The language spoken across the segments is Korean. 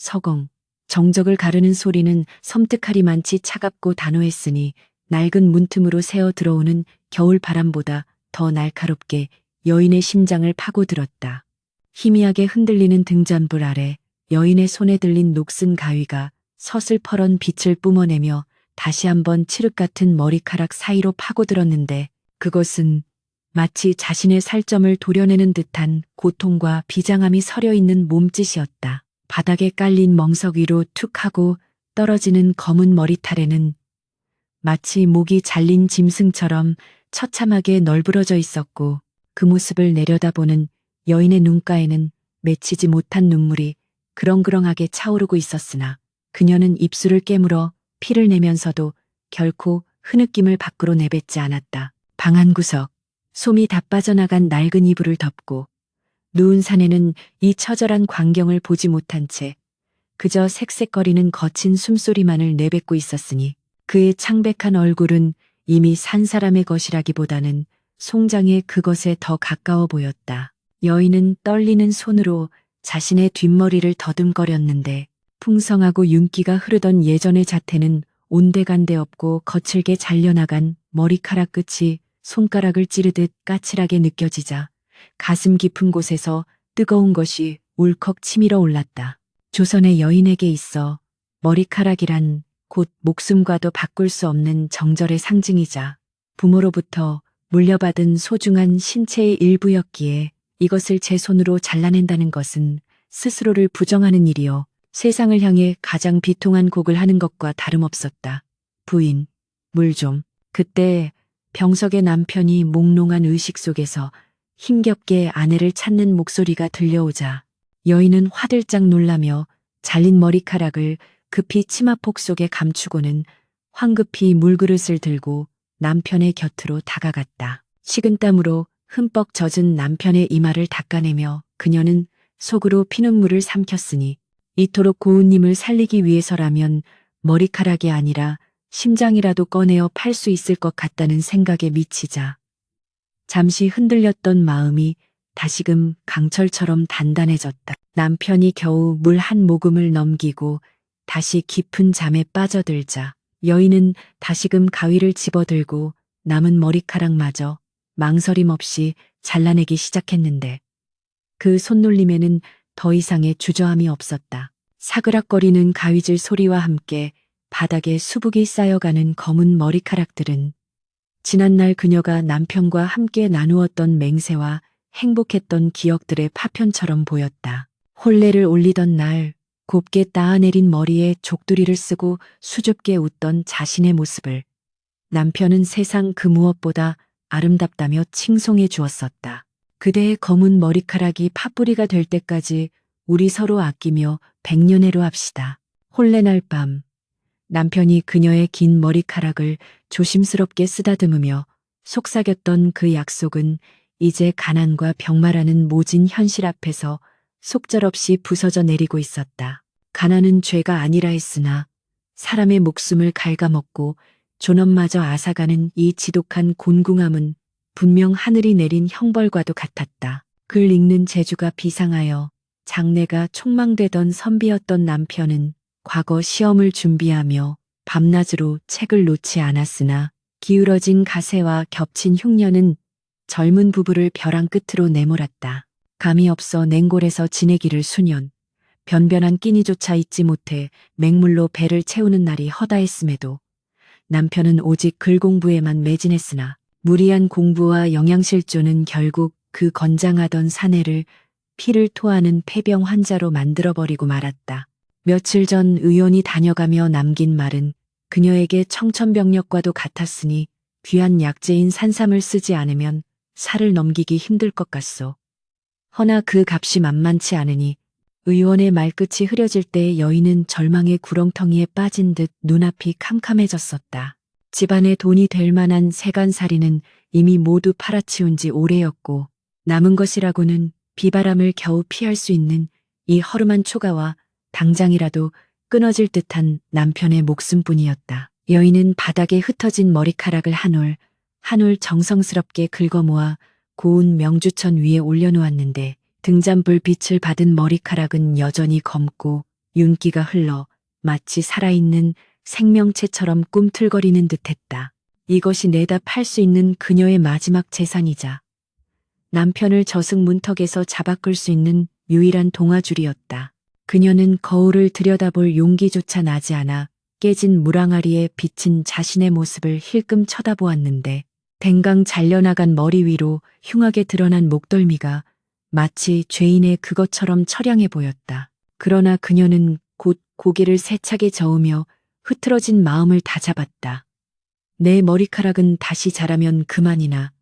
서공. 정적을 가르는 소리는 섬뜩하리만치 차갑고 단호했으니 낡은 문틈으로 새어 들어오는 겨울 바람보다 더 날카롭게 여인의 심장을 파고들었다. 희미하게 흔들리는 등잔불 아래 여인의 손에 들린 녹슨 가위가 서슬퍼런 빛을 뿜어내며 다시 한번 칠흑 같은 머리카락 사이로 파고들었는데 그것은 마치 자신의 살점을 도려내는 듯한 고통과 비장함이 서려 있는 몸짓이었다. 바닥에 깔린 멍석 위로 툭 하고 떨어지는 검은 머리털에는 마치 목이 잘린 짐승처럼 처참하게 널브러져 있었고 그 모습을 내려다보는 여인의 눈가에는 맺히지 못한 눈물이 그렁그렁하게 차오르고 있었으나 그녀는 입술을 깨물어 피를 내면서도 결코 흐느낌을 밖으로 내뱉지 않았다. 방 한구석, 솜이 다 빠져나간 낡은 이불을 덮고 누운 사내는 이 처절한 광경을 보지 못한 채 그저 색색거리는 거친 숨소리만을 내뱉고 있었으니 그의 창백한 얼굴은 이미 산 사람의 것이라기보다는 송장의 그것에 더 가까워 보였다. 여인은 떨리는 손으로 자신의 뒷머리를 더듬거렸는데 풍성하고 윤기가 흐르던 예전의 자태는 온데간데 없고 거칠게 잘려나간 머리카락 끝이 손가락을 찌르듯 까칠하게 느껴지자 가슴 깊은 곳에서 뜨거운 것이 울컥 치밀어 올랐다. 조선의 여인에게 있어 머리카락이란 곧 목숨과도 바꿀 수 없는 정절의 상징이자 부모로부터 물려받은 소중한 신체의 일부였기에 이것을 제 손으로 잘라낸다는 것은 스스로를 부정하는 일이요. 세상을 향해 가장 비통한 곡을 하는 것과 다름없었다. 부인, 물 좀. 그때 병석의 남편이 몽롱한 의식 속에서 힘겹게 아내를 찾는 목소리가 들려오자 여인은 화들짝 놀라며 잘린 머리카락을 급히 치마폭 속에 감추고는 황급히 물그릇을 들고 남편의 곁으로 다가갔다. 식은땀으로 흠뻑 젖은 남편의 이마를 닦아내며 그녀는 속으로 피눈물을 삼켰으니 이토록 고운님을 살리기 위해서라면 머리카락이 아니라 심장이라도 꺼내어 팔 수 있을 것 같다는 생각에 미치자 잠시 흔들렸던 마음이 다시금 강철처럼 단단해졌다. 남편이 겨우 물 한 모금을 넘기고 다시 깊은 잠에 빠져들자 여인은 다시금 가위를 집어들고 남은 머리카락마저 망설임 없이 잘라내기 시작했는데 그 손놀림에는 더 이상의 주저함이 없었다. 사그락거리는 가위질 소리와 함께 바닥에 수북이 쌓여가는 검은 머리카락들은 지난날 그녀가 남편과 함께 나누었던 맹세와 행복했던 기억들의 파편처럼 보였다. 혼례를 올리던 날 곱게 따아내린 머리에 족두리를 쓰고 수줍게 웃던 자신의 모습을 남편은 세상 그 무엇보다 아름답다며 칭송해 주었었다. 그대의 검은 머리카락이 팥뿌리가 될 때까지 우리 서로 아끼며 백년해로 합시다. 혼례날 밤 남편이 그녀의 긴 머리카락을 조심스럽게 쓰다듬으며 속삭였던 그 약속은 이제 가난과 병마라는 모진 현실 앞에서 속절없이 부서져 내리고 있었다. 가난은 죄가 아니라 했으나 사람의 목숨을 갉아먹고 존엄마저 앗아가는 이 지독한 곤궁함은 분명 하늘이 내린 형벌과도 같았다. 글 읽는 재주가 비상하여 장래가 촉망되던 선비였던 남편은 과거 시험을 준비하며 밤낮으로 책을 놓지 않았으나 기울어진 가세와 겹친 흉년은 젊은 부부를 벼랑 끝으로 내몰았다. 감이 없어 냉골에서 지내기를 수년, 변변한 끼니조차 잊지 못해 맹물로 배를 채우는 날이 허다했음에도 남편은 오직 글 공부에만 매진했으나 무리한 공부와 영양실조는 결국 그 건장하던 사내를 피를 토하는 폐병 환자로 만들어버리고 말았다. 며칠 전 의원이 다녀가며 남긴 말은 그녀에게 청천벽력과도 같았으니 귀한 약재인 산삼을 쓰지 않으면 살을 넘기기 힘들 것 같소. 허나 그 값이 만만치 않으니 의원의 말끝이 흐려질 때 여인은 절망의 구렁텅이에 빠진 듯 눈앞이 캄캄해졌었다. 집안에 돈이 될 만한 세간살이는 이미 모두 팔아치운 지 오래였고 남은 것이라고는 비바람을 겨우 피할 수 있는 이 허름한 초가와 당장이라도 끊어질 듯한 남편의 목숨뿐이었다. 여인은 바닥에 흩어진 머리카락을 한 올 정성스럽게 긁어모아 고운 명주천 위에 올려놓았는데 등잔불 빛을 받은 머리카락은 여전히 검고 윤기가 흘러 마치 살아있는 생명체처럼 꿈틀거리는 듯했다. 이것이 내다 팔 수 있는 그녀의 마지막 재산이자 남편을 저승 문턱에서 잡아끌 수 있는 유일한 동아줄이었다. 그녀는 거울을 들여다볼 용기조차 나지 않아 깨진 물항아리에 비친 자신의 모습을 힐끔 쳐다보았는데 댕강 잘려나간 머리 위로 흉하게 드러난 목덜미가 마치 죄인의 그것처럼 처량해 보였다. 그러나 그녀는 곧 고개를 세차게 저으며 흐트러진 마음을 다잡았다. 내 머리카락은 다시 자라면 그만이나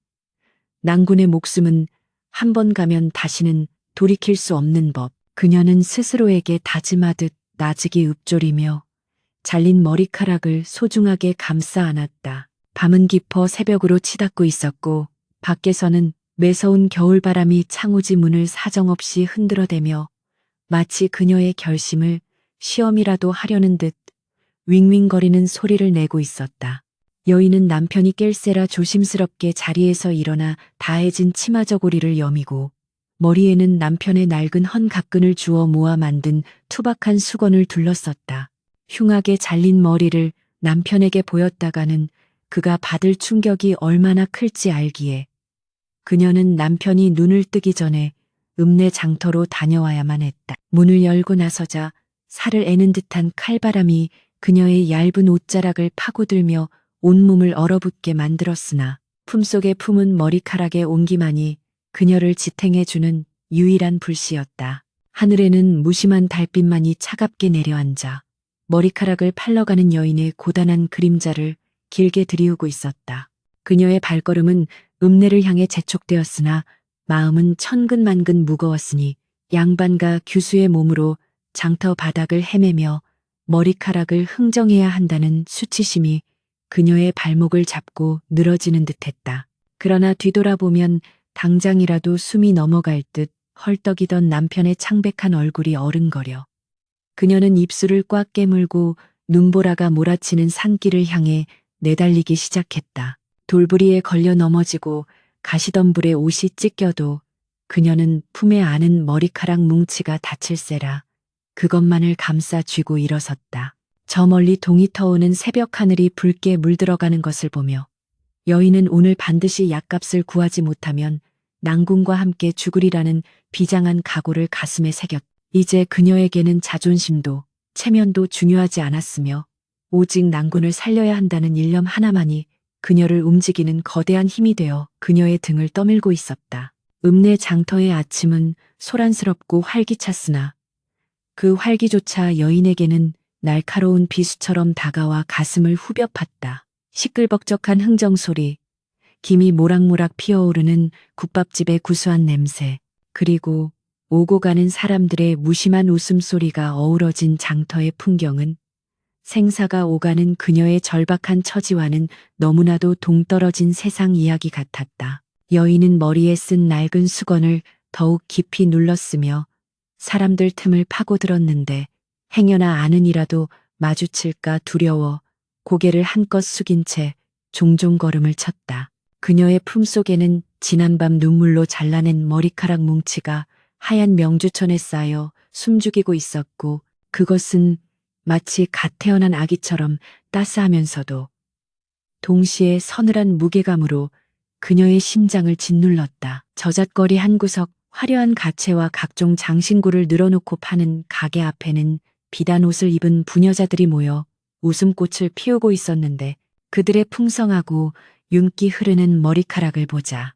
낭군의 목숨은 한 번 가면 다시는 돌이킬 수 없는 법. 그녀는 스스로에게 다짐하듯 나직이 읊조리며 잘린 머리카락을 소중하게 감싸 안았다. 밤은 깊어 새벽으로 치닫고 있었고 밖에서는 매서운 겨울바람이 창호지 문을 사정없이 흔들어대며 마치 그녀의 결심을 시험이라도 하려는 듯 윙윙거리는 소리를 내고 있었다. 여인은 남편이 깰세라 조심스럽게 자리에서 일어나 다해진 치마 저고리를 여미고 머리에는 남편의 낡은 헌갑근을 주워 모아 만든 투박한 수건을 둘렀었다. 흉하게 잘린 머리를 남편에게 보였다가는 그가 받을 충격이 얼마나 클지 알기에 그녀는 남편이 눈을 뜨기 전에 읍내 장터로 다녀와야만 했다. 문을 열고 나서자 살을 애는 듯한 칼바람이 그녀의 얇은 옷자락을 파고들며 온몸을 얼어붙게 만들었으나 품속에 품은 머리카락의 온기만이 그녀를 지탱해주는 유일한 불씨였다. 하늘에는 무심한 달빛만이 차갑게 내려앉아 머리카락을 팔러가는 여인의 고단한 그림자를 길게 들이우고 있었다. 그녀의 발걸음은 읍내를 향해 재촉되었으나 마음은 천근만근 무거웠으니 양반과 규수의 몸으로 장터 바닥을 헤매며 머리카락을 흥정해야 한다는 수치심이 그녀의 발목을 잡고 늘어지는 듯했다. 그러나 뒤돌아보면 당장이라도 숨이 넘어갈 듯 헐떡이던 남편의 창백한 얼굴이 어른거려 그녀는 입술을 꽉 깨물고 눈보라가 몰아치는 산길을 향해 내달리기 시작했다. 돌부리에 걸려 넘어지고 가시덤불에 옷이 찢겨도 그녀는 품에 안은 머리카락 뭉치가 다칠세라 그것만을 감싸 쥐고 일어섰다. 저 멀리 동이 터오는 새벽 하늘이 붉게 물들어가는 것을 보며 여인은 오늘 반드시 약값을 구하지 못하면 낭군과 함께 죽으리라는 비장한 각오를 가슴에 새겼다. 이제 그녀에게는 자존심도 체면도 중요하지 않았으며 오직 낭군을 살려야 한다는 일념 하나만이 그녀를 움직이는 거대한 힘이 되어 그녀의 등을 떠밀고 있었다. 읍내 장터의 아침은 소란스럽고 활기찼으나 그 활기조차 여인에게는 날카로운 비수처럼 다가와 가슴을 후벼 팠다. 시끌벅적한 흥정소리, 김이 모락모락 피어오르는 국밥집의 구수한 냄새, 그리고 오고 가는 사람들의 무심한 웃음소리가 어우러진 장터의 풍경은 생사가 오가는 그녀의 절박한 처지와는 너무나도 동떨어진 세상 이야기 같았다. 여인은 머리에 쓴 낡은 수건을 더욱 깊이 눌렀으며 사람들 틈을 파고들었는데 행여나 아는이라도 마주칠까 두려워 고개를 한껏 숙인 채 종종 걸음을 쳤다. 그녀의 품속에는 지난밤 눈물로 잘라낸 머리카락 뭉치가 하얀 명주천에 쌓여 숨죽이고 있었고 그것은 마치 갓 태어난 아기처럼 따스하면서도 동시에 서늘한 무게감으로 그녀의 심장을 짓눌렀다. 저잣거리 한 구석 화려한 가채와 각종 장신구를 늘어놓고 파는 가게 앞에는 비단 옷을 입은 부녀자들이 모여 웃음꽃을 피우고 있었는데 그들의 풍성하고 윤기 흐르는 머리카락을 보자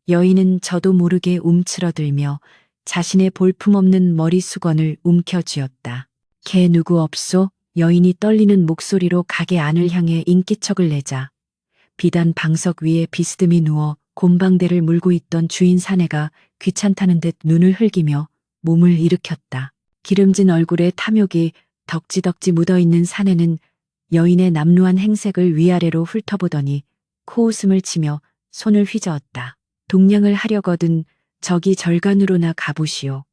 여인은 저도 모르게 움츠러들며 자신의 볼품없는 머리 수건을 움켜쥐었다. 걔 누구 없소? 여인이 떨리는 목소리로 가게 안을 향해 인기척을 내자 비단 방석 위에 비스듬히 누워 곰방대를 물고 있던 주인 사내가 귀찮다는 듯 눈을 흘기며 몸을 일으켰다. 기름진 얼굴에 탐욕이 덕지덕지 묻어있는 사내는 여인의 남루한 행색을 위아래로 훑어보더니 코웃음을 치며 손을 휘저었다. 동냥을 하려거든 저기 절간으로나 가보시오.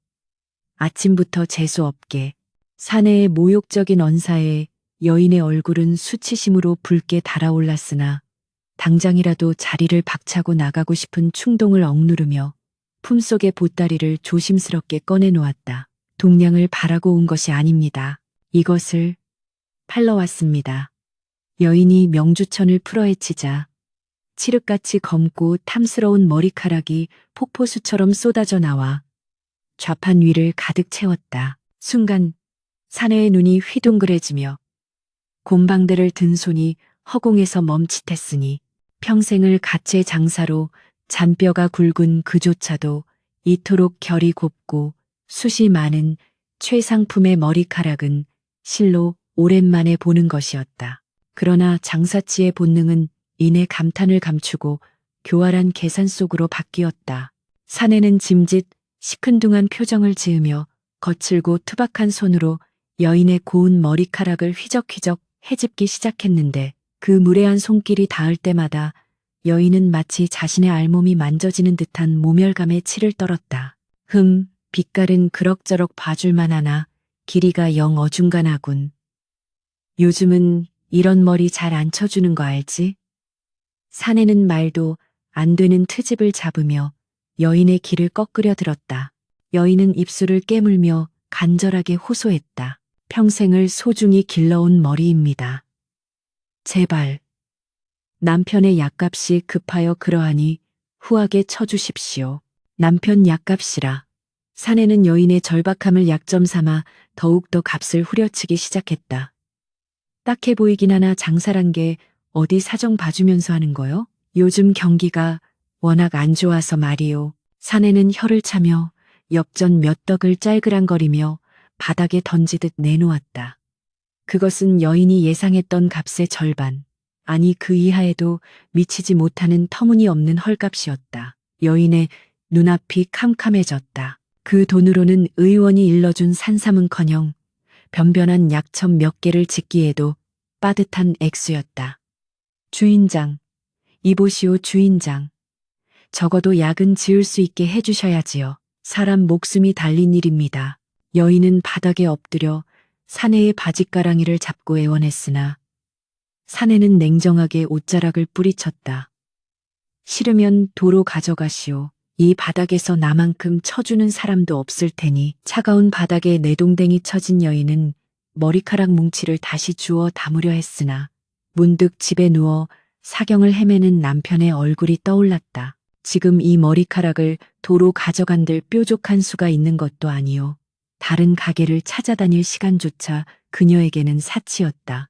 아침부터 재수없게 사내의 모욕적인 언사에 여인의 얼굴은 수치심으로 붉게 달아올랐으나 당장이라도 자리를 박차고 나가고 싶은 충동을 억누르며 품속의 보따리를 조심스럽게 꺼내놓았다. 동량을 바라고 온 것이 아닙니다. 이것을 팔러 왔습니다. 여인이 명주천을 풀어헤치자 칠흑같이 검고 탐스러운 머리카락이 폭포수처럼 쏟아져 나와 좌판 위를 가득 채웠다. 순간 사내의 눈이 휘둥그레지며 곰방대를 든 손이 허공에서 멈칫했으니 평생을 가채 장사로 잔뼈가 굵은 그조차도 이토록 결이 곱고 숱이 많은 최상품의 머리카락은 실로 오랜만에 보는 것이었다. 그러나 장사치의 본능은 이내 감탄을 감추고 교활한 계산 속으로 바뀌었다. 사내는 짐짓 시큰둥한 표정을 지으며 거칠고 투박한 손으로 여인의 고운 머리카락을 휘적휘적 헤집기 시작했는데 그 무례한 손길이 닿을 때마다 여인은 마치 자신의 알몸이 만져지는 듯한 모멸감에 치를 떨었다. 빛깔은 그럭저럭 봐줄만 하나 길이가 영 어중간하군. 요즘은 이런 머리 잘 안 쳐주는 거 알지? 사내는 말도 안 되는 트집을 잡으며 여인의 귀를 꺾으려 들었다. 여인은 입술을 깨물며 간절하게 호소했다. 평생을 소중히 길러온 머리입니다. 제발. 남편의 약값이 급하여 그러하니 후하게 쳐주십시오. 남편 약값이라. 사내는 여인의 절박함을 약점 삼아 더욱더 값을 후려치기 시작했다. 딱해 보이긴 하나 장사란 게 어디 사정 봐주면서 하는 거요? 요즘 경기가 워낙 안 좋아서 말이요. 사내는 혀를 차며 엽전 몇 덕을 짤그랑거리며 바닥에 던지듯 내놓았다. 그것은 여인이 예상했던 값의 절반, 아니 그 이하에도 미치지 못하는 터무니없는 헐값이었다. 여인의 눈앞이 캄캄해졌다. 그 돈으로는 의원이 일러준 산삼은커녕 변변한 약첩 몇 개를 짓기에도 빠듯한 액수였다. 주인장, 이보시오 주인장. 적어도 약은 지을 수 있게 해주셔야지요. 사람 목숨이 달린 일입니다. 여인은 바닥에 엎드려 사내의 바짓가랑이를 잡고 애원했으나 사내는 냉정하게 옷자락을 뿌리쳤다. 싫으면 도로 가져가시오. 이 바닥에서 나만큼 쳐주는 사람도 없을 테니. 차가운 바닥에 내동댕이 쳐진 여인은 머리카락 뭉치를 다시 주워 담으려 했으나 문득 집에 누워 사경을 헤매는 남편의 얼굴이 떠올랐다. 지금 이 머리카락을 도로 가져간들 뾰족한 수가 있는 것도 아니요. 다른 가게를 찾아다닐 시간조차 그녀에게는 사치였다.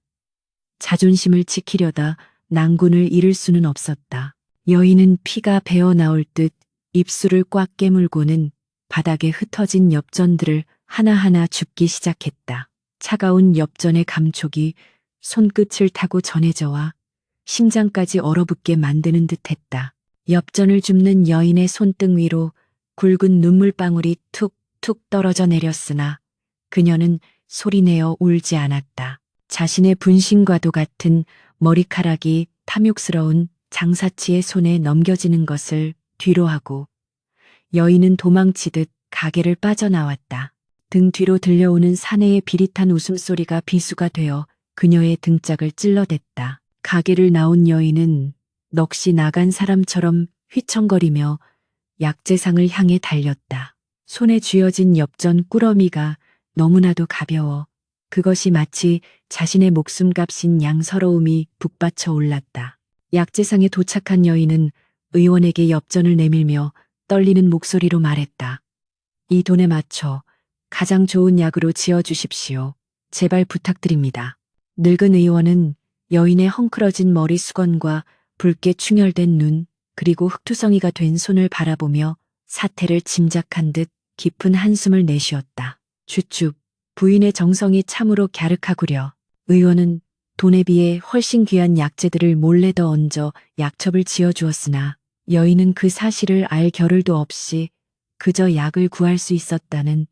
자존심을 지키려다 낭군을 잃을 수는 없었다. 여인은 피가 배어 나올 듯 입술을 꽉 깨물고는 바닥에 흩어진 엽전들을 하나하나 줍기 시작했다. 차가운 엽전의 감촉이 손끝을 타고 전해져와 심장까지 얼어붙게 만드는 듯했다. 엽전을 줍는 여인의 손등 위로 굵은 눈물방울이 툭툭 떨어져 내렸으나 그녀는 소리내어 울지 않았다. 자신의 분신과도 같은 머리카락이 탐욕스러운 장사치의 손에 넘겨지는 것을 뒤로하고 여인은 도망치듯 가게를 빠져나왔다. 등 뒤로 들려오는 사내의 비릿한 웃음소리가 비수가 되어 그녀의 등짝을 찔러댔다. 가게를 나온 여인은 넋이 나간 사람처럼 휘청거리며 약재상을 향해 달렸다. 손에 쥐어진 엽전 꾸러미가 너무나도 가벼워 그것이 마치 자신의 목숨값인 양 서러움이 북받쳐 올랐다. 약재상에 도착한 여인은 의원에게 엽전을 내밀며 떨리는 목소리로 말했다. 이 돈에 맞춰 가장 좋은 약으로 지어주십시오. 제발 부탁드립니다. 늙은 의원은 여인의 헝클어진 머리 수건과 붉게 충혈된 눈 그리고 흙투성이가 된 손을 바라보며 사태를 짐작한 듯 깊은 한숨을 내쉬었다. 주축, 부인의 정성이 참으로 갸륵하구려. 의원은 돈에 비해 훨씬 귀한 약재들을 몰래 더 얹어 약첩을 지어주었으나 여인은 그 사실을 알 겨를도 없이 그저 약을 구할 수 있었다는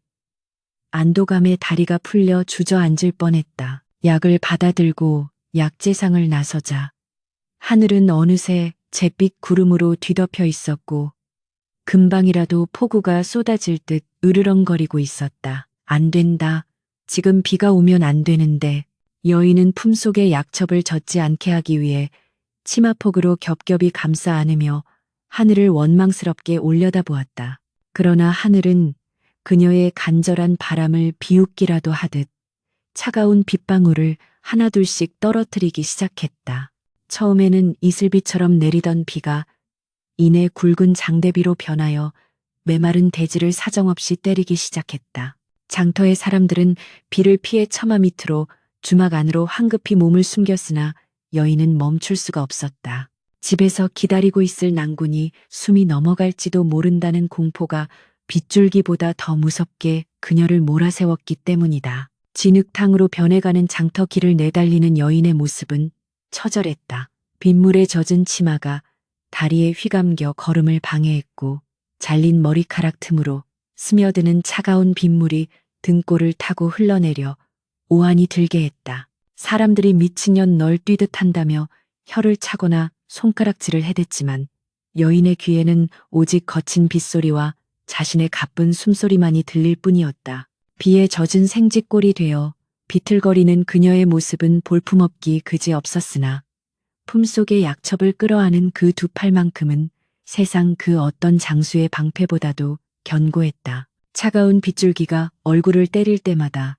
안도감에 다리가 풀려 주저앉을 뻔했다. 약을 받아들고 약재상을 나서자 하늘은 어느새 잿빛 구름으로 뒤덮여 있었고 금방이라도 폭우가 쏟아질 듯 으르렁거리고 있었다. 안 된다. 지금 비가 오면 안 되는데. 여인은 품속에 약첩을 젖지 않게 하기 위해 치마폭으로 겹겹이 감싸 안으며 하늘을 원망스럽게 올려다보았다. 그러나 하늘은 그녀의 간절한 바람을 비웃기라도 하듯 차가운 빗방울을 하나둘씩 떨어뜨리기 시작했다. 처음에는 이슬비처럼 내리던 비가 이내 굵은 장대비로 변하여 메마른 대지를 사정없이 때리기 시작했다. 장터의 사람들은 비를 피해 처마 밑으로 주막 안으로 황급히 몸을 숨겼으나 여인은 멈출 수가 없었다. 집에서 기다리고 있을 낭군이 숨이 넘어갈지도 모른다는 공포가 빗줄기보다 더 무섭게 그녀를 몰아세웠기 때문이다. 진흙탕으로 변해가는 장터 길을 내달리는 여인의 모습은 처절했다. 빗물에 젖은 치마가 다리에 휘감겨 걸음을 방해했고 잘린 머리카락 틈으로 스며드는 차가운 빗물이 등골을 타고 흘러내려 오한이 들게 했다. 사람들이 미친년 널뛰듯 한다며 혀를 차거나 손가락질을 해댔지만 여인의 귀에는 오직 거친 빗소리와 자신의 가쁜 숨소리만이 들릴 뿐이었다. 비에 젖은 생쥐꼴이 되어 비틀거리는 그녀의 모습은 볼품없기 그지없었으나 품속에 약첩을 끌어안은 그 두 팔만큼은 세상 그 어떤 장수의 방패보다도 견고했다. 차가운 빗줄기가 얼굴을 때릴 때마다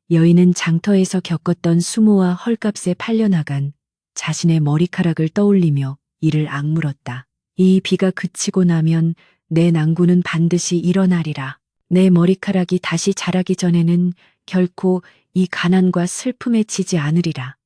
여인은 장터에서 겪었던 수모와 헐값에 팔려나간 자신의 머리카락을 떠올리며 이를 악물었다. 이 비가 그치고 나면 내 낭군은 반드시 일어나리라. 내 머리카락이 다시 자라기 전에는 결코 이 가난과 슬픔에 지지 않으리라.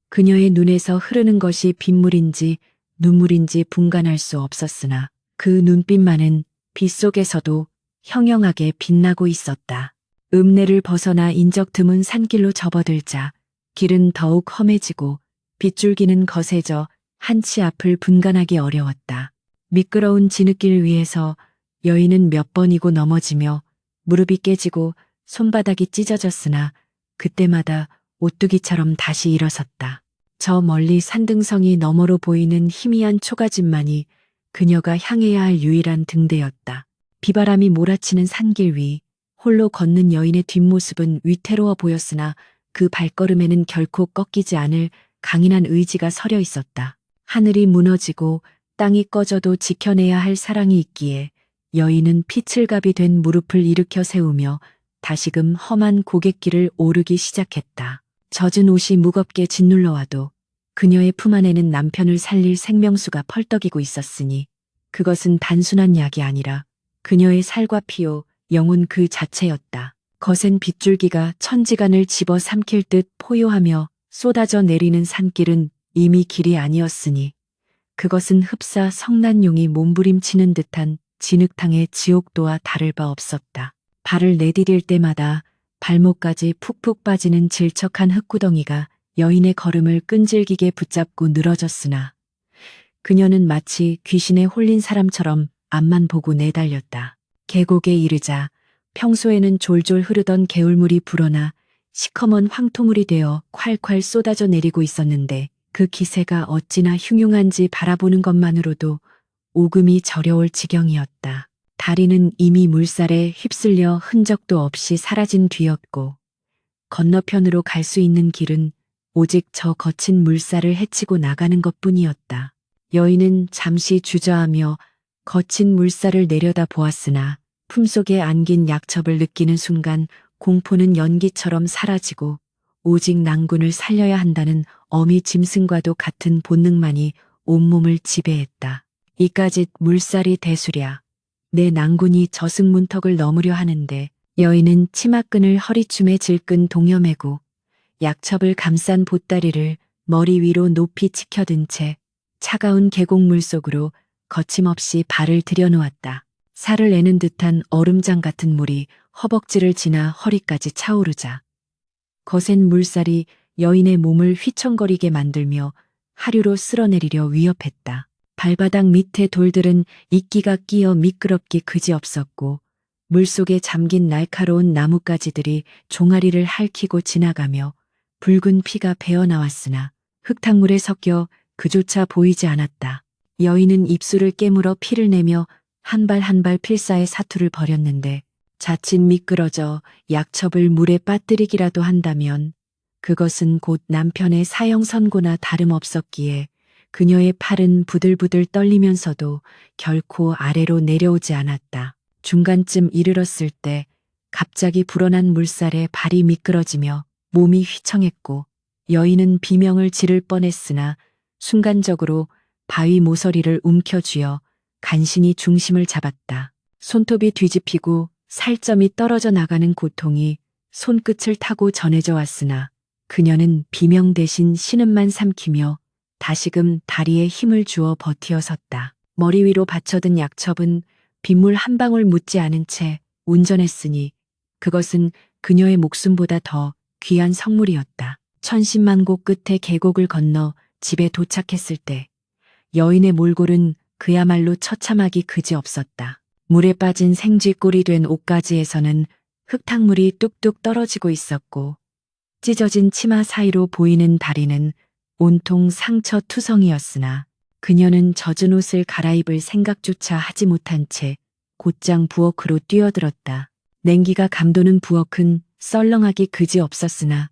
그녀의 눈에서 흐르는 것이 빗물인지 눈물인지 분간할 수 없었으나 그 눈빛만은 빗속에서도 형형하게 빛나고 있었다. 읍내를 벗어나 인적 드문 산길로 접어들자 길은 더욱 험해지고 빗줄기는 거세져 한치 앞을 분간하기 어려웠다. 미끄러운 진흙길 위에서 여인은 몇 번이고 넘어지며 무릎이 깨지고 손바닥이 찢어졌으나 그때마다 오뚜기처럼 다시 일어섰다. 저 멀리 산등성이 너머로 보이는 희미한 초가집만이 그녀가 향해야 할 유일한 등대였다. 비바람이 몰아치는 산길 위 홀로 걷는 여인의 뒷모습은 위태로워 보였으나 그 발걸음에는 결코 꺾이지 않을 강인한 의지가 서려 있었다. 하늘이 무너지고 땅이 꺼져도 지켜내야 할 사랑이 있기에 여인은 피칠갑이 된 무릎을 일으켜 세우며 다시금 험한 고갯길을 오르기 시작했다. 젖은 옷이 무겁게 짓눌러와도 그녀의 품 안에는 남편을 살릴 생명수가 펄떡이고 있었으니 그것은 단순한 약이 아니라 그녀의 살과 피요 영혼 그 자체였다. 거센 빗줄기가 천지간을 집어 삼킬 듯 포효하며 쏟아져 내리는 산길은 이미 길이 아니었으니 그것은 흡사 성난용이 몸부림치는 듯한 진흙탕의 지옥도와 다를 바 없었다. 발을 내디딜 때마다 발목까지 푹푹 빠지는 질척한 흙구덩이가 여인의 걸음을 끈질기게 붙잡고 늘어졌으나 그녀는 마치 귀신에 홀린 사람처럼 앞만 보고 내달렸다. 계곡에 이르자 평소에는 졸졸 흐르던 개울물이 불어나 시커먼 황토물이 되어 콸콸 쏟아져 내리고 있었는데 그 기세가 어찌나 흉흉한지 바라보는 것만으로도 오금이 저려올 지경이었다. 다리는 이미 물살에 휩쓸려 흔적도 없이 사라진 뒤였고 건너편으로 갈 수 있는 길은 오직 저 거친 물살을 헤치고 나가는 것뿐이었다. 여인은 잠시 주저하며 거친 물살을 내려다 보았으나 품속에 안긴 약첩을 느끼는 순간 공포는 연기처럼 사라지고 오직 낭군을 살려야 한다는 어미 짐승과도 같은 본능만이 온몸을 지배했다. 이까짓 물살이 대수랴. 내 낭군이 저승문턱을 넘으려 하는데 여인은 치마끈을 허리춤에 질끈 동여매고 약첩을 감싼 보따리를 머리 위로 높이 치켜든 채 차가운 계곡물 속으로 거침없이 발을 들여놓았다. 살을 내는 듯한 얼음장 같은 물이 허벅지를 지나 허리까지 차오르자 거센 물살이 여인의 몸을 휘청거리게 만들며 하류로 쓸어내리려 위협했다. 발바닥 밑의 돌들은 이끼가 끼어 미끄럽기 그지없었고 물속에 잠긴 날카로운 나뭇가지들이 종아리를 핥히고 지나가며 붉은 피가 배어나왔으나 흙탕물에 섞여 그조차 보이지 않았다. 여인은 입술을 깨물어 피를 내며 한 발 한 발 필사의 사투를 벌였는데 자칫 미끄러져 약첩을 물에 빠뜨리기라도 한다면 그것은 곧 남편의 사형 선고나 다름없었기에 그녀의 팔은 부들부들 떨리면서도 결코 아래로 내려오지 않았다. 중간쯤 이르렀을 때 갑자기 불어난 물살에 발이 미끄러지며 몸이 휘청했고 여인은 비명을 지를 뻔했으나 순간적으로 바위 모서리를 움켜쥐어 간신히 중심을 잡았다. 손톱이 뒤집히고 살점이 떨어져 나가는 고통이 손끝을 타고 전해져 왔으나 그녀는 비명 대신 신음만 삼키며 다시금 다리에 힘을 주어 버티어 섰다. 머리 위로 받쳐든 약첩은 빗물 한 방울 묻지 않은 채 운전했으니 그것은 그녀의 목숨보다 더 귀한 성물이었다. 천신만고 끝에 계곡을 건너 집에 도착했을 때 여인의 몰골은 그야말로 처참하기 그지없었다. 물에 빠진 생쥐꼴이 된 옷가지에서는 흙탕물이 뚝뚝 떨어지고 있었고 찢어진 치마 사이로 보이는 다리는 온통 상처투성이었으나 그녀는 젖은 옷을 갈아입을 생각조차 하지 못한 채 곧장 부엌으로 뛰어들었다. 냉기가 감도는 부엌은 썰렁하기 그지없었으나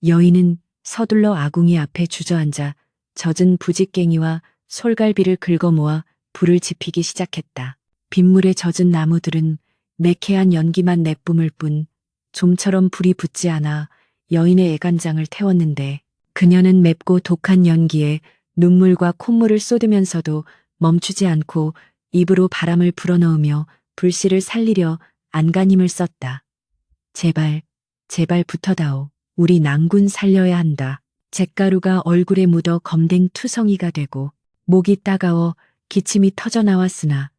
여인은 서둘러 아궁이 앞에 주저앉아 젖은 부직갱이와 솔갈비를 긁어모아 불을 지피기 시작했다. 빗물에 젖은 나무들은 매캐한 연기만 내뿜을 뿐 좀처럼 불이 붙지 않아 여인의 애간장을 태웠는데 그녀는 맵고 독한 연기에 눈물과 콧물을 쏟으면서도 멈추지 않고 입으로 바람을 불어넣으며 불씨를 살리려 안간힘을 썼다. 제발, 제발 붙어다오. 우리 낭군 살려야 한다. 잿가루가 얼굴에 묻어 검댕투성이가 되고 목이 따가워 기침이 터져 나왔으나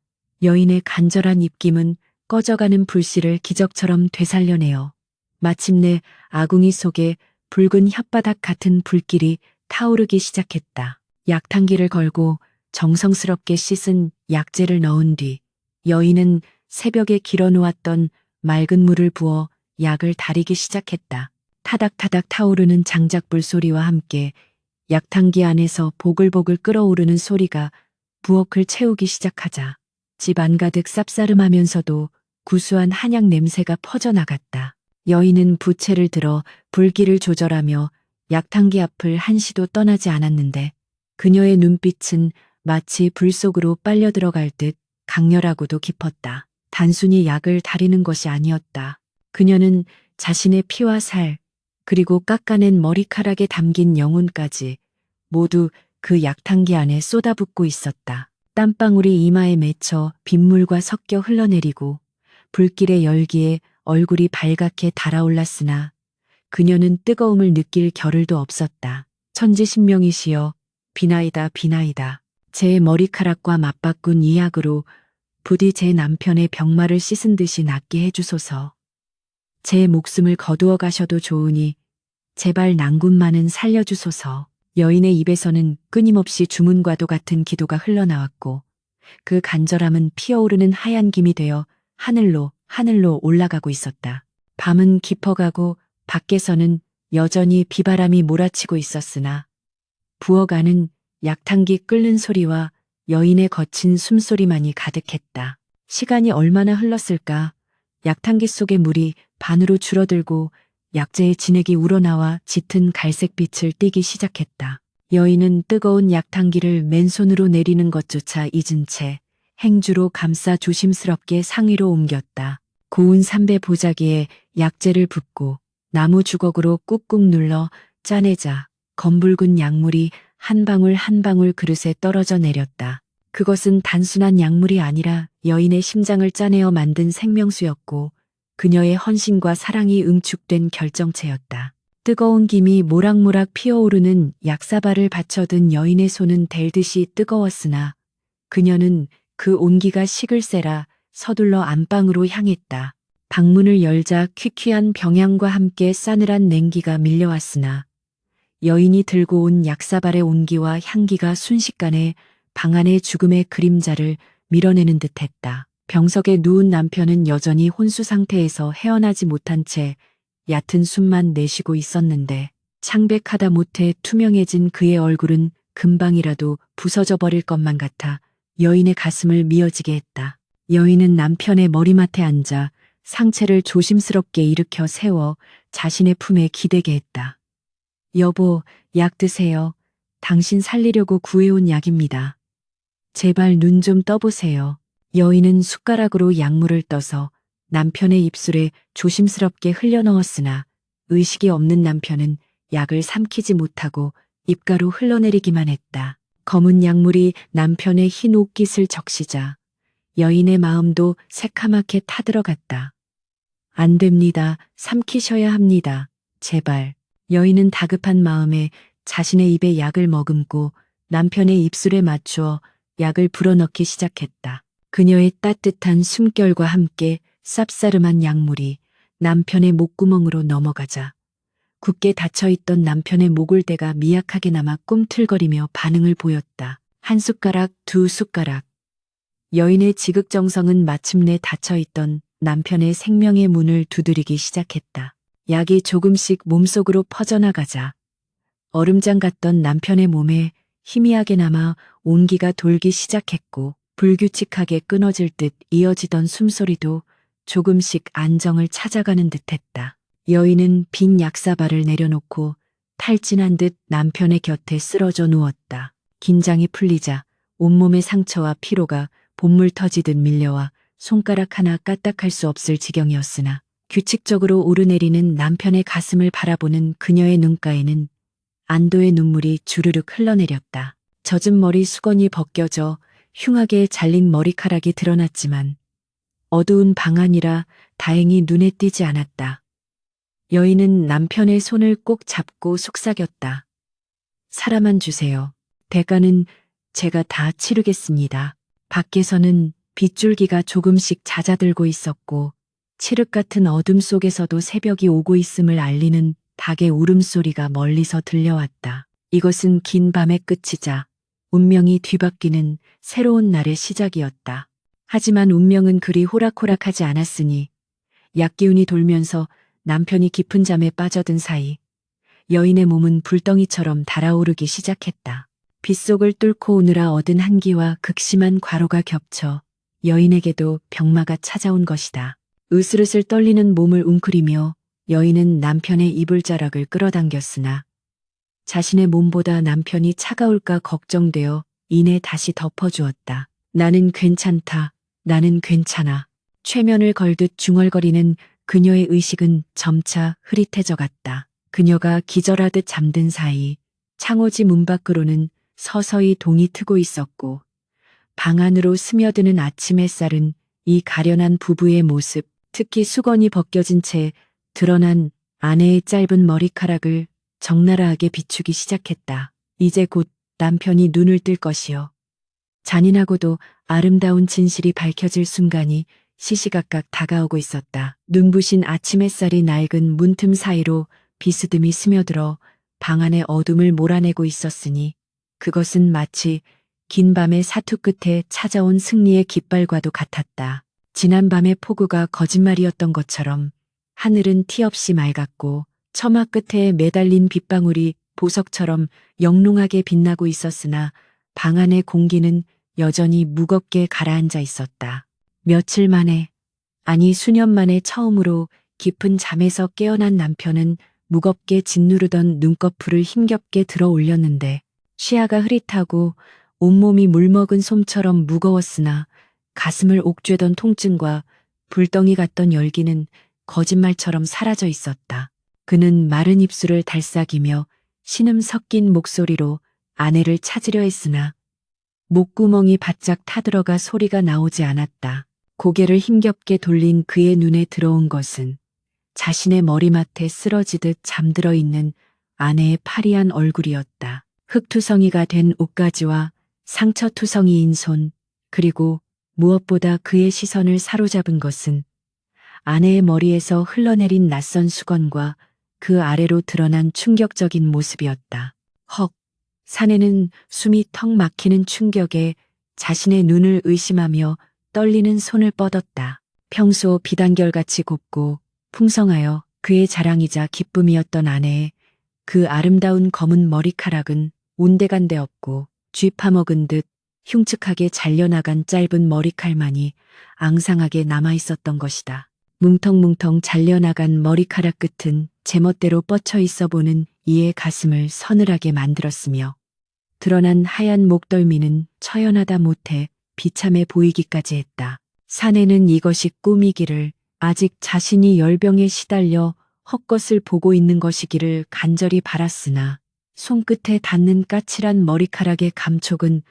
여인의 간절한 입김은 꺼져가는 불씨를 기적처럼 되살려내어 마침내 아궁이 속에 붉은 혓바닥 같은 불길이 타오르기 시작했다. 약탕기를 걸고 정성스럽게 씻은 약재를 넣은 뒤 여인은 새벽에 길어놓았던 맑은 물을 부어 약을 다리기 시작했다. 타닥타닥 타오르는 장작불 소리와 함께 약탕기 안에서 보글보글 끓어오르는 소리가 부엌을 채우기 시작하자 집 안가득 쌉싸름하면서도 구수한 한약 냄새가 퍼져나갔다. 여인은 부채를 들어 불길을 조절하며 약탕기 앞을 한시도 떠나지 않았는데 그녀의 눈빛은 마치 불 속으로 빨려 들어갈 듯 강렬하고도 깊었다. 단순히 약을 다리는 것이 아니었다. 그녀는 자신의 피와 살, 그리고 깎아낸 머리카락에 담긴 영혼까지 모두 그 약탕기 안에 쏟아붓고 있었다. 땀방울이 이마에 맺혀 빗물과 섞여 흘러내리고 불길의 열기에 얼굴이 발갛게 달아올랐으나 그녀는 뜨거움을 느낄 겨를도 없었다. 천지신명이시여, 비나이다 비나이다. 제 머리카락과 맞바꾼 이 약으로 부디 제 남편의 병마를 씻은 듯이 낫게 해주소서. 제 목숨을 거두어 가셔도 좋으니 제발 낭군만은 살려주소서. 여인의 입에서는 끊임없이 주문과도 같은 기도가 흘러나왔고 그 간절함은 피어오르는 하얀 김이 되어 하늘로 올라가고 있었다. 밤은 깊어가고 밖에서는 여전히 비바람이 몰아치고 있었으나 부엌 안은 약탕기 끓는 소리와 여인의 거친 숨소리만이 가득했다. 시간이 얼마나 흘렀을까? 약탕기 속의 물이 반으로 줄어들고 약재의 진액이 우러나와 짙은 갈색빛을 띠기 시작했다. 여인은 뜨거운 약탕기를 맨손으로 내리는 것조차 잊은 채 행주로 감싸 조심스럽게 상위로 옮겼다. 고운 삼배 보자기에 약재를 붓고 나무 주걱으로 꾹꾹 눌러 짜내자 검붉은 약물이 한 방울 한 방울 그릇에 떨어져 내렸다. 그것은 단순한 약물이 아니라 여인의 심장을 짜내어 만든 생명수였고 그녀의 헌신과 사랑이 응축된 결정체였다. 뜨거운 김이 모락모락 피어오르는 약사발을 받쳐든 여인의 손은 델듯이 뜨거웠으나 그녀는 그 온기가 식을 새라 서둘러 안방으로 향했다. 방문을 열자 퀴퀴한 병향과 함께 싸늘한 냉기가 밀려왔으나 여인이 들고 온 약사발의 온기와 향기가 순식간에 방 안의 죽음의 그림자를 밀어내는 듯했다. 병석에 누운 남편은 여전히 혼수 상태에서 헤어나지 못한 채 얕은 숨만 내쉬고 있었는데 창백하다 못해 투명해진 그의 얼굴은 금방이라도 부서져 버릴 것만 같아 여인의 가슴을 미어지게 했다. 여인은 남편의 머리맡에 앉아 상체를 조심스럽게 일으켜 세워 자신의 품에 기대게 했다. 여보, 약 드세요. 당신 살리려고 구해온 약입니다. 제발 눈 좀 떠보세요. 여인은 숟가락으로 약물을 떠서 남편의 입술에 조심스럽게 흘려넣었으나 의식이 없는 남편은 약을 삼키지 못하고 입가로 흘러내리기만 했다. 검은 약물이 남편의 흰 옷깃을 적시자 여인의 마음도 새카맣게 타들어갔다. 안 됩니다. 삼키셔야 합니다. 제발. 여인은 다급한 마음에 자신의 입에 약을 머금고 남편의 입술에 맞추어 약을 불어넣기 시작했다. 그녀의 따뜻한 숨결과 함께 쌉싸름한 약물이 남편의 목구멍으로 넘어가자 굳게 닫혀있던 남편의 목골대가 미약하게나마 꿈틀거리며 반응을 보였다. 한 숟가락, 두 숟가락. 여인의 지극정성은 마침내 닫혀있던 남편의 생명의 문을 두드리기 시작했다. 약이 조금씩 몸속으로 퍼져나가자 얼음장 같던 남편의 몸에 희미하게나마 온기가 돌기 시작했고 불규칙하게 끊어질 듯 이어지던 숨소리도 조금씩 안정을 찾아가는 듯했다. 여인은 빈 약사발을 내려놓고 탈진한 듯 남편의 곁에 쓰러져 누웠다. 긴장이 풀리자 온몸의 상처와 피로가 본물 터지듯 밀려와 손가락 하나 까딱할 수 없을 지경이었으나 규칙적으로 오르내리는 남편의 가슴을 바라보는 그녀의 눈가에는 안도의 눈물이 주르륵 흘러내렸다. 젖은 머리 수건이 벗겨져 흉하게 잘린 머리카락이 드러났지만 어두운 방 안이라 다행히 눈에 띄지 않았다. 여인은 남편의 손을 꼭 잡고 속삭였다. 살아만 주세요. 대가는 제가 다 치르겠습니다. 밖에서는 빗줄기가 조금씩 잦아들고 있었고 칠흑 같은 어둠 속에서도 새벽이 오고 있음을 알리는 닭의 울음소리가 멀리서 들려왔다. 이것은 긴 밤의 끝이자 운명이 뒤바뀌는 새로운 날의 시작이었다. 하지만 운명은 그리 호락호락하지 않았으니 약기운이 돌면서 남편이 깊은 잠에 빠져든 사이 여인의 몸은 불덩이처럼 달아오르기 시작했다. 빗속을 뚫고 오느라 얻은 한기와 극심한 과로가 겹쳐 여인에게도 병마가 찾아온 것이다. 으슬으슬 떨리는 몸을 웅크리며 여인은 남편의 이불자락을 끌어당겼으나 자신의 몸보다 남편이 차가울까 걱정되어 이내 다시 덮어주었다. 나는 괜찮다. 나는 괜찮아. 최면을 걸듯 중얼거리는 그녀의 의식은 점차 흐릿해져 갔다. 그녀가 기절하듯 잠든 사이 창호지 문 밖으로는 서서히 동이 트고 있었고 방 안으로 스며드는 아침 햇살은 이 가련한 부부의 모습, 특히 수건이 벗겨진 채 드러난 아내의 짧은 머리카락을 적나라하게 비추기 시작했다. 이제 곧 남편이 눈을 뜰 것이요. 잔인하고도 아름다운 진실이 밝혀질 순간이 시시각각 다가오고 있었다. 눈부신 아침 햇살이 낡은 문틈 사이로 비스듬히 스며들어 방 안의 어둠을 몰아내고 있었으니 그것은 마치 긴 밤의 사투 끝에 찾아온 승리의 깃발과도 같았다. 지난 밤의 폭우가 거짓말이었던 것처럼 하늘은 티 없이 맑았고 처마 끝에 매달린 빗방울이 보석처럼 영롱하게 빛나고 있었으나 방 안의 공기는 여전히 무겁게 가라앉아 있었다. 며칠 만에, 아니 수년 만에 처음으로 깊은 잠에서 깨어난 남편은 무겁게 짓누르던 눈꺼풀을 힘겹게 들어 올렸는데 시야가 흐릿하고 온몸이 물먹은 솜처럼 무거웠으나 가슴을 옥죄던 통증과 불덩이 같던 열기는 거짓말처럼 사라져 있었다. 그는 마른 입술을 달싹이며 신음 섞인 목소리로 아내를 찾으려 했으나 목구멍이 바짝 타들어가 소리가 나오지 않았다. 고개를 힘겹게 돌린 그의 눈에 들어온 것은 자신의 머리맡에 쓰러지듯 잠들어 있는 아내의 파리한 얼굴이었다. 흙투성이가 된 옷가지와 상처투성이인 손, 그리고 무엇보다 그의 시선을 사로잡은 것은 아내의 머리에서 흘러내린 낯선 수건과 그 아래로 드러난 충격적인 모습이었다. 헉! 사내는 숨이 턱 막히는 충격에 자신의 눈을 의심하며 떨리는 손을 뻗었다. 평소 비단결같이 곱고 풍성하여 그의 자랑이자 기쁨이었던 아내의 그 아름다운 검은 머리카락은 온데간데 없고 쥐 파먹은 듯 흉측하게 잘려나간 짧은 머리칼만이 앙상하게 남아있었던 것이다. 뭉텅뭉텅 잘려나간 머리카락 끝은 제멋대로 뻗쳐 있어 보는 이의 가슴을 서늘하게 만들었으며 드러난 하얀 목덜미는 처연하다 못해 비참해 보이기까지 했다. 사내는 이것이 꿈이기를, 아직 자신이 열병에 시달려 헛것을 보고 있는 것이기를 간절히 바랐으나 손끝에 닿는 까칠한 머리카락의 감촉은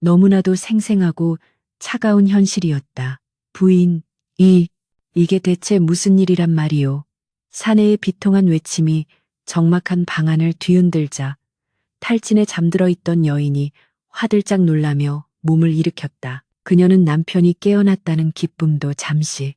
너무나도 생생하고 차가운 현실이었다. 부인, 이게 대체 무슨 일이란 말이오. 사내의 비통한 외침이 적막한 방안을 뒤흔들자 탈진에 잠들어 있던 여인이 화들짝 놀라며 몸을 일으켰다. 그녀는 남편이 깨어났다는 기쁨도 잠시,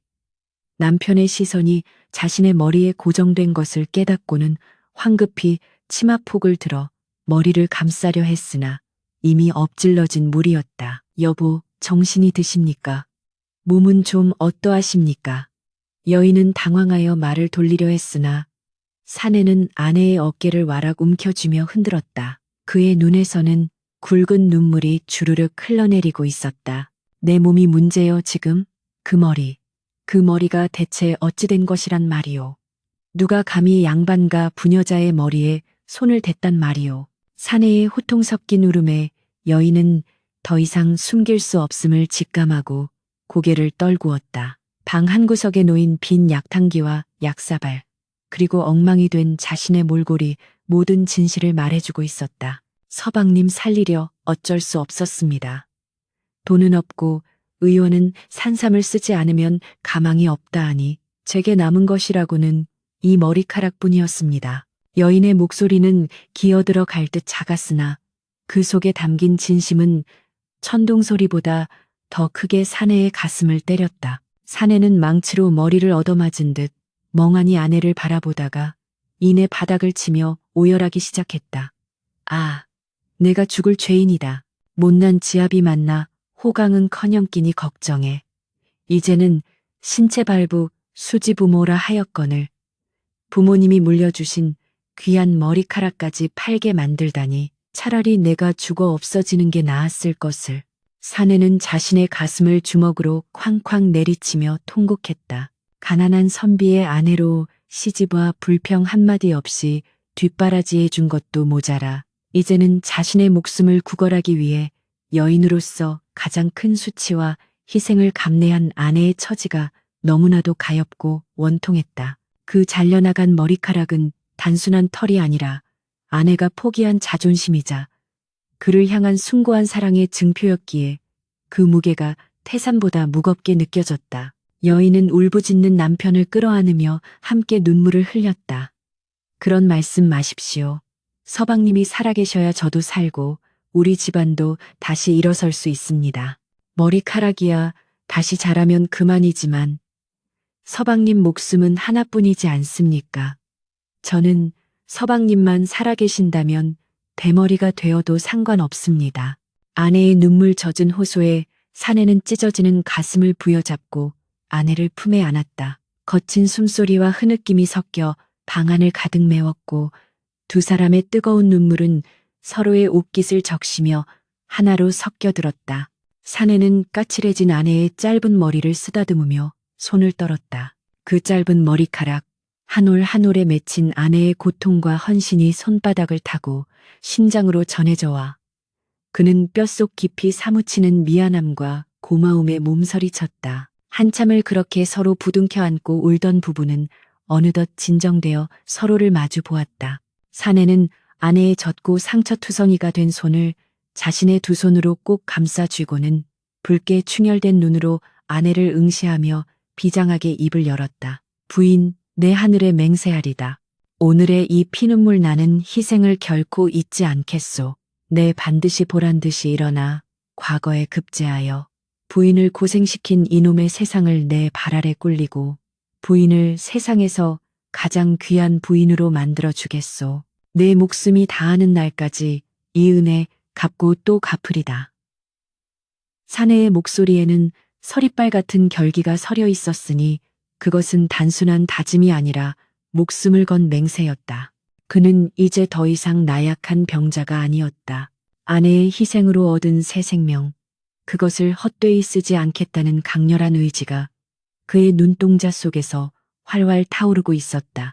남편의 시선이 자신의 머리에 고정된 것을 깨닫고는 황급히 치마폭을 들어 머리를 감싸려 했으나 이미 엎질러진 물이었다. 여보, 정신이 드십니까? 몸은 좀 어떠하십니까? 여인은 당황하여 말을 돌리려 했으나 사내는 아내의 어깨를 와락 움켜쥐며 흔들었다. 그의 눈에서는 굵은 눈물이 주르륵 흘러내리고 있었다. 내 몸이 문제여 지금? 그 머리가 대체 어찌 된 것이란 말이오. 누가 감히 양반가 부녀자의 머리에 손을 댔단 말이오. 사내의 호통 섞인 울음에 여인은 더 이상 숨길 수 없음을 직감하고 고개를 떨구었다. 방 한구석에 놓인 빈 약탕기와 약사발, 그리고 엉망이 된 자신의 몰골이 모든 진실을 말해주고 있었다. 서방님 살리려 어쩔 수 없었습니다. 돈은 없고 의원은 산삼을 쓰지 않으면 가망이 없다 하니 제게 남은 것이라고는 이 머리카락뿐이었습니다. 여인의 목소리는 기어들어 갈 듯 작았으나 그 속에 담긴 진심은 천둥소리보다 더 크게 사내의 가슴을 때렸다. 사내는 망치로 머리를 얻어맞은 듯 멍하니 아내를 바라보다가 이내 바닥을 치며 오열하기 시작했다. 아, 내가 죽을 죄인이다. 못난 지압이 만나 호강은커녕 끼니 걱정해. 이제는 신체발부 수지부모라 하였거늘 부모님이 물려주신 귀한 머리카락까지 팔게 만들다니 차라리 내가 죽어 없어지는 게 나았을 것을. 사내는 자신의 가슴을 주먹으로 쾅쾅 내리치며 통곡했다. 가난한 선비의 아내로 시집와 불평 한마디 없이 뒷바라지해 준 것도 모자라 이제는 자신의 목숨을 구걸하기 위해 여인으로서 가장 큰 수치와 희생을 감내한 아내의 처지가 너무나도 가엾고 원통했다. 그 잘려나간 머리카락은 단순한 털이 아니라 아내가 포기한 자존심이자 그를 향한 숭고한 사랑의 증표였기에 그 무게가 태산보다 무겁게 느껴졌다. 여인은 울부짖는 남편을 끌어안으며 함께 눈물을 흘렸다. 그런 말씀 마십시오. 서방님이 살아계셔야 저도 살고 우리 집안도 다시 일어설 수 있습니다. 머리카락이야 다시 자라면 그만이지만 서방님 목숨은 하나뿐이지 않습니까? 저는 서방님만 살아계신다면 대머리가 되어도 상관없습니다. 아내의 눈물 젖은 호소에 사내는 찢어지는 가슴을 부여잡고 아내를 품에 안았다. 거친 숨소리와 흐느낌이 섞여 방안을 가득 메웠고 두 사람의 뜨거운 눈물은 서로의 옷깃을 적시며 하나로 섞여들었다. 사내는 까칠해진 아내의 짧은 머리를 쓰다듬으며 손을 떨었다. 그 짧은 머리카락, 한 올 한 올에 맺힌 아내의 고통과 헌신이 손바닥을 타고 심장으로 전해져와 그는 뼛속 깊이 사무치는 미안함과 고마움에 몸서리쳤다. 한참을 그렇게 서로 부둥켜 안고 울던 부부는 어느덧 진정되어 서로를 마주 보았다. 사내는 아내의 젖고 상처투성이가 된 손을 자신의 두 손으로 꼭 감싸 쥐고는 붉게 충혈된 눈으로 아내를 응시하며 비장하게 입을 열었다. 부인, 내 하늘에 맹세하리다. 오늘의 이 피눈물 나는 희생을 결코 잊지 않겠소. 내 반드시 보란듯이 일어나 과거에 급제하여 부인을 고생시킨 이놈의 세상을 내 발 아래 꿀리고 부인을 세상에서 가장 귀한 부인으로 만들어 주겠소. 내 목숨이 다하는 날까지 이 은혜 갚고 또 갚으리다. 사내의 목소리에는 서리빨 같은 결기가 서려 있었으니 그것은 단순한 다짐이 아니라 목숨을 건 맹세였다. 그는 이제 더 이상 나약한 병자가 아니었다. 아내의 희생으로 얻은 새 생명, 그것을 헛되이 쓰지 않겠다는 강렬한 의지가 그의 눈동자 속에서 활활 타오르고 있었다.